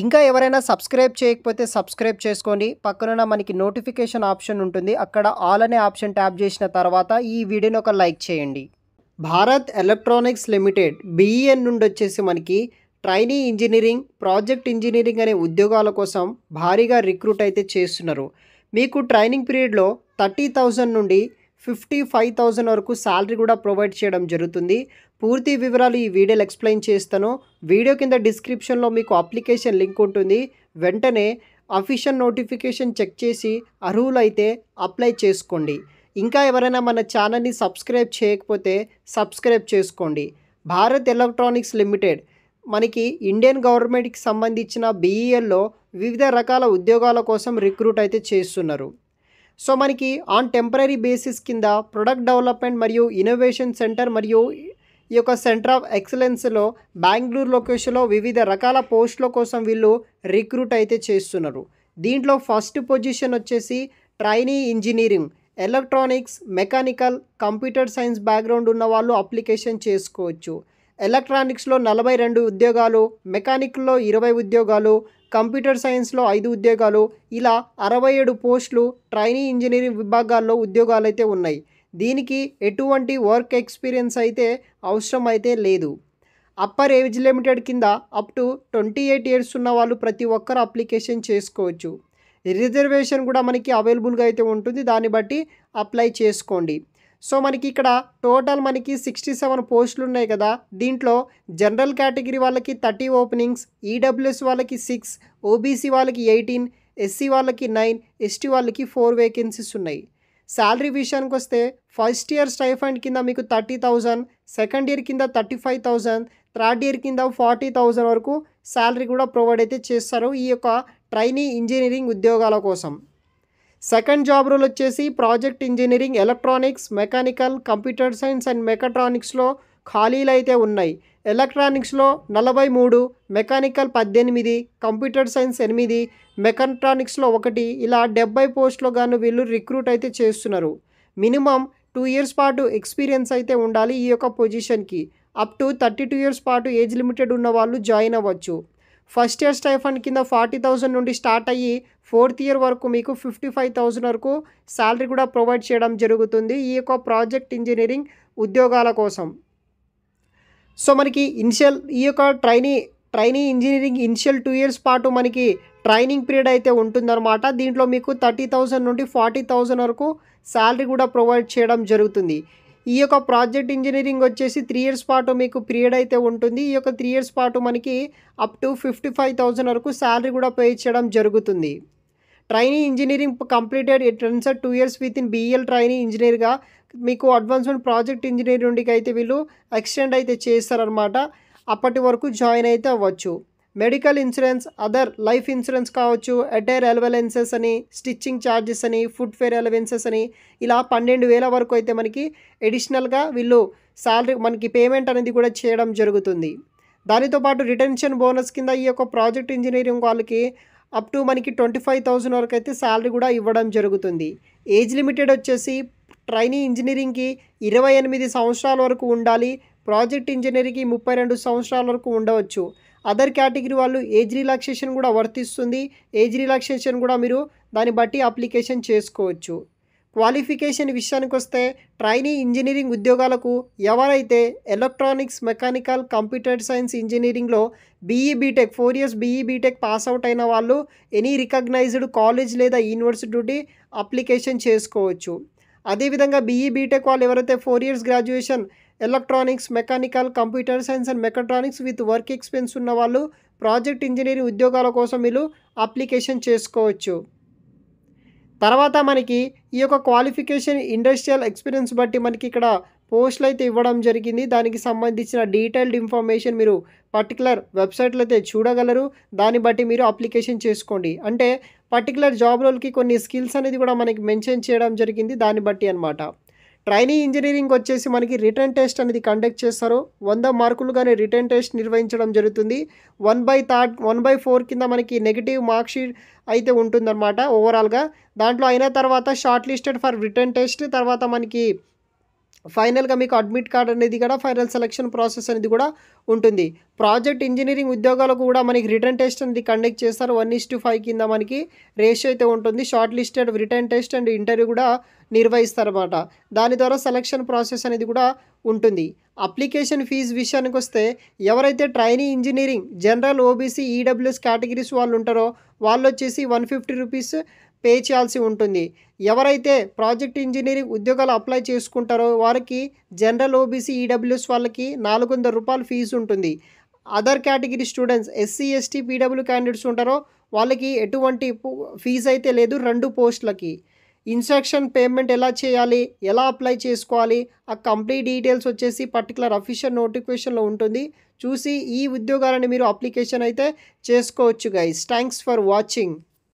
ఇంకా ఎవరైనా సబ్స్క్రైబ్ చేయకపోతే సబ్స్క్రైబ్ చేసుకోండి. పక్కనున్న మనకి నోటిఫికేషన్ ఆప్షన్ ఉంటుంది. అక్కడ ఆల్ అనే ఆప్షన్ ట్యాప్ చేసిన తర్వాత ఈ వీడియోని ఒక లైక్ చేయండి. భారత్ ఎలక్ట్రానిక్స్ లిమిటెడ్ బీఈఎన్ నుండి వచ్చేసి మనకి ట్రైనీ ఇంజనీరింగ్, ప్రాజెక్ట్ ఇంజనీరింగ్ అనే ఉద్యోగాల కోసం భారీగా రిక్రూట్ అయితే చేస్తున్నారు. మీకు ట్రైనింగ్ పీరియడ్లో 30,000 నుండి 55,000 వరకు శాలరీ కూడా ప్రొవైడ్ చేయడం జరుగుతుంది. పూర్తి వివరాలు ఈ వీడియోలో ఎక్స్ప్లెయిన్ చేస్తాను. వీడియో కింద డిస్క్రిప్షన్లో మీకు అప్లికేషన్ లింక్ ఉంటుంది. వెంటనే అఫీషియల్ నోటిఫికేషన్ చెక్ చేసి అర్హులైతే అప్లై చేసుకోండి. ఇంకా ఎవరైనా మన ఛానల్ని సబ్స్క్రైబ్ చేయకపోతే సబ్స్క్రైబ్ చేసుకోండి. భారత్ ఎలక్ట్రానిక్స్ లిమిటెడ్ మనకి ఇండియన్ గవర్నమెంట్కి సంబంధించిన బీఈఎల్లో వివిధ రకాల ఉద్యోగాల కోసం రిక్రూట్ అయితే చేస్తున్నారు. సో మనకి ఆన్ టెంపరరీ బేసిస్ కింద ప్రొడక్ట్ డెవలప్మెంట్ మరియు ఇన్నోవేషన్ సెంటర్ మరియు ఈ యొక్క సెంటర్ ఆఫ్ ఎక్సలెన్స్లో బెంగళూరు లొకేషన్లో వివిధ రకాల పోస్టుల కోసం వీళ్ళు రిక్రూట్ అయితే చేస్తున్నారు. దీంట్లో ఫస్ట్ పొజిషన్ వచ్చేసి trainee engineering, electronics, mechanical, computer science background ఉన్న వాళ్ళు అప్లికేషన్ చేసుకోవచ్చు. ఎలక్ట్రానిక్స్లో 42 ఉద్యోగాలు, మెకానికల్లో 20 ఉద్యోగాలు, కంప్యూటర్ సైన్స్లో 5 ఉద్యోగాలు, ఇలా 67 పోస్టులు ట్రైనీ ఇంజనీరింగ్ విభాగాల్లో ఉద్యోగాలు అయితే ఉన్నాయి. దీనికి ఎటువంటి వర్క్ ఎక్స్పీరియన్స్ అయితే అవసరం అయితే లేదు. అప్పర్ ఏజ్ లిమిటెడ్ కింద అప్ టు 28 ఇయర్స్ ఉన్న వాళ్ళు ప్రతి ఒక్కరు అప్లికేషన్ చేసుకోవచ్చు. రిజర్వేషన్ కూడా మనకి అవైలబుల్గా అయితే ఉంటుంది. దాన్ని బట్టి అప్లై చేసుకోండి. సో మనకి ఇక్కడ టోటల్ మనకి 67 పోస్టులు ఉన్నాయి కదా. దీంట్లో జనరల్ కేటగిరీ వాళ్ళకి 30 ఓపెనింగ్స్, ఈడబ్ల్యూఎస్ వాళ్ళకి 6, ఓబీసీ వాళ్ళకి 18, ఎస్సీ వాళ్ళకి 9, ఎస్టీ వాళ్ళకి 4 వేకెన్సీస్ ఉన్నాయి. శాలరీ విషయానికి వస్తే ఫస్ట్ ఇయర్ స్టైఫండ్ కింద మీకు 30,000, సెకండ్ ఇయర్ కింద 35,000, థర్డ్ ఇయర్ కింద 40,000 వరకు శాలరీ కూడా ప్రొవైడ్ అయితే చేస్తారు ఈ యొక్క ట్రైనీ ఇంజనీరింగ్ ఉద్యోగాల కోసం. సెకండ్ జాబ్ రోల్ వచ్చేసి project engineering, electronics, mechanical, computer science and మెకాట్రానిక్స్లో ఖాళీలు అయితే ఉన్నాయి. ఎలక్ట్రానిక్స్లో 43, మెకానికల్ 18, కంప్యూటర్ సైన్స్ 8, మెకాట్రానిక్స్లో 1, ఇలా 70 పోస్టులో గాను వీళ్ళు రిక్రూట్ అయితే చేస్తున్నారు. మినిమం 2 ఇయర్స్ పాటు ఎక్స్పీరియన్స్ అయితే ఉండాలి ఈ యొక్క పొజిషన్కి. అప్ టు 32 ఇయర్స్ పాటు ఏజ్ లిమిటెడ్ ఉన్న వాళ్ళు జాయిన్ అవ్వచ్చు. ఫస్ట్ ఇయర్ స్టైఫండ్ కింద 40,000 నుండి స్టార్ట్ అయ్యి ఫోర్త్ ఇయర్ వరకు మీకు 55,000 వరకు శాలరీ కూడా ప్రొవైడ్ చేయడం జరుగుతుంది ఈ యొక్క ప్రాజెక్ట్ ఇంజనీరింగ్ ఉద్యోగాల కోసం. సో మనకి ఈ యొక్క ట్రైనీ ఇంజనీరింగ్ ఇనిషియల్ 2 ఇయర్స్ పాటు మనకి ట్రైనింగ్ పీరియడ్ అయితే ఉంటుందన్నమాట. దీంట్లో మీకు 30,000 నుండి 40,000 వరకు శాలరీ కూడా ప్రొవైడ్ చేయడం జరుగుతుంది. ఈ యొక్క ప్రాజెక్ట్ ఇంజనీరింగ్ వచ్చేసి 3 ఇయర్స్ పాటు మీకు పీరియడ్ అయితే ఉంటుంది. ఈ యొక్క 3 ఇయర్స్ పాటు మనకి అప్ టు 55,000 వరకు శాలరీ కూడా పే చేయడం జరుగుతుంది. Trainee engineering completed it runs 2 years with in BEL trainee ఇంజనీర్గా మీకు అడ్వాన్స్మెంట్ ప్రాజెక్ట్ ఇంజనీర్ నుండికి అయితే వీళ్ళు ఎక్స్టెండ్ అయితే చేస్తారనమాట. అప్పటి వరకు జాయిన్ అయితే అవ్వచ్చు. Medical insurance, other life insurance కావచ్చు, అటైర్ అలవెన్సెస్ అని, స్టిచ్చింగ్ ఛార్జెస్ అని, ఫుడ్ ఫేర్ అలవెన్సెస్ అని, ఇలా 12,000 వరకు అయితే మనకి ఎడిషనల్గా వీళ్ళు శాలరీ మనకి పేమెంట్ అనేది కూడా చేయడం జరుగుతుంది. దానితో పాటు రిటెన్షన్ బోనస్ కింద ఈ యొక్క ప్రాజెక్ట్ ఇంజనీరింగ్ వాళ్ళకి అప్ టు మనకి 25,000 వరకు అయితే శాలరీ కూడా ఇవ్వడం జరుగుతుంది. ఏజ్ లిమిటెడ్ వచ్చేసి ట్రైనీ ఇంజనీరింగ్కి 28 సంవత్సరాల వరకు ఉండాలి. ప్రాజెక్ట్ ఇంజనీరింగ్కి 32 సంవత్సరాల వరకు ఉండవచ్చు. అదర్ కేటగిరీ వాళ్ళు ఏజ్ రిలాక్సేషన్ కూడా వర్తిస్తుంది. ఏజ్ రిలాక్సేషన్ కూడా మీరు దాన్ని బట్టి అప్లికేషన్ చేసుకోవచ్చు. క్వాలిఫికేషన్ విషయానికి వస్తే ట్రైనీ ఇంజనీరింగ్ ఉద్యోగాలకు ఎవరైతే ఎలక్ట్రానిక్స్, మెకానికల్, కంప్యూటర్ సైన్స్ ఇంజనీరింగ్లో BE BTech 4 years BE BTech pass out అయిన వాళ్ళు ఎనీ రికగ్నైజ్డ్ కాలేజ్ లేదా యూనివర్సిటీ నుండి అప్లికేషన్ చేసుకోవచ్చు. అదేవిధంగా బీఈ బీటెక్ వాళ్ళు ఎవరైతే 4 years graduation electronics, mechanical, computer science and mechatronics with work experience ఉన్న వాళ్ళు ప్రాజెక్ట్ ఇంజనీరింగ్ ఉద్యోగాల కోసం వీళ్ళు అప్లికేషన్ చేసుకోవచ్చు. తర్వాత మనకి ఈ యొక్క క్వాలిఫికేషన్ ఇండస్ట్రియల్ ఎక్స్పీరియన్స్ బట్టి మనకి ఇక్కడ పోస్టులు అయితే ఇవ్వడం జరిగింది. దానికి సంబంధించిన డీటెయిల్డ్ ఇన్ఫర్మేషన్ మీరు పర్టికులర్ వెబ్సైట్లో అయితే చూడగలరు. దాన్ని బట్టి మీరు అప్లికేషన్ చేసుకోండి. అంటే పర్టికులర్ జాబ్ రోల్కి కొన్ని స్కిల్స్ అనేది కూడా మనకి మెన్షన్ చేయడం జరిగింది. దాన్ని బట్టి అనమాట. ట్రైనీ ఇంజనీరింగ్ వచ్చేసి మనకి రిటర్న్ టెస్ట్ అనేది కండక్ట్ చేస్తారు. 100 మార్కులుగానే రిటర్న్ టెస్ట్ నిర్వహించడం జరుగుతుంది. 1/4 కింద మనకి నెగిటివ్ మార్క్ షీట్ అయితే ఉంటుందన్నమాట ఓవరాల్గా. దాంట్లో అయిన తర్వాత short listed for return test, తర్వాత మనకి ఫైనల్గా మీకు అడ్మిట్ కార్డ్ అనేది కూడా ఫైనల్ సెలక్షన్ ప్రాసెస్ అనేది కూడా ఉంటుంది. ప్రాజెక్ట్ ఇంజనీరింగ్ ఉద్యోగాలకు కూడా మనకి రిటర్న్ టెస్ట్ అనేది కండక్ట్ చేస్తారు. 1:5 కింద మనకి రేషియో అయితే ఉంటుంది. Short listed return test and interview కూడా నిర్వహిస్తారన్నమాట. దాని ద్వారా సెలక్షన్ ప్రాసెస్ అనేది కూడా ఉంటుంది. అప్లికేషన్ ఫీజు విషయానికి వస్తే ఎవరైతే trainee engineering general, OBC, EWS categories వాళ్ళు ఉంటారో వాళ్ళు వచ్చేసి 150 రూపీస్ పే చేయాల్సి ఉంటుంది. ఎవరైతే ప్రాజెక్ట్ ఇంజనీరింగ్ ఉద్యోగాలు అప్లై చేసుకుంటారో వారికి జనరల్, ఓబీసీ, ఈడబ్ల్యూఎస్ వాళ్ళకి 400 రూపాయలు ఫీజు ఉంటుంది. Other category students SC, ST, PW candidates ఉంటారో వాళ్ళకి ఎటువంటి ఫీజు అయితే లేదు 2 పోస్టులకి. ఇన్స్ట్రక్షన్ పేమెంట్ ఎలా చేయాలి, ఎలా అప్లై చేసుకోవాలి, ఆ కంప్లీట్ డీటెయిల్స్ వచ్చేసి పర్టికులర్ అఫీషియల్ నోటిఫికేషన్లో ఉంటుంది. చూసి ఈ ఉద్యోగాలని మీరు అప్లికేషన్ అయితే చేసుకోవచ్చు గైస్. Thanks for watching.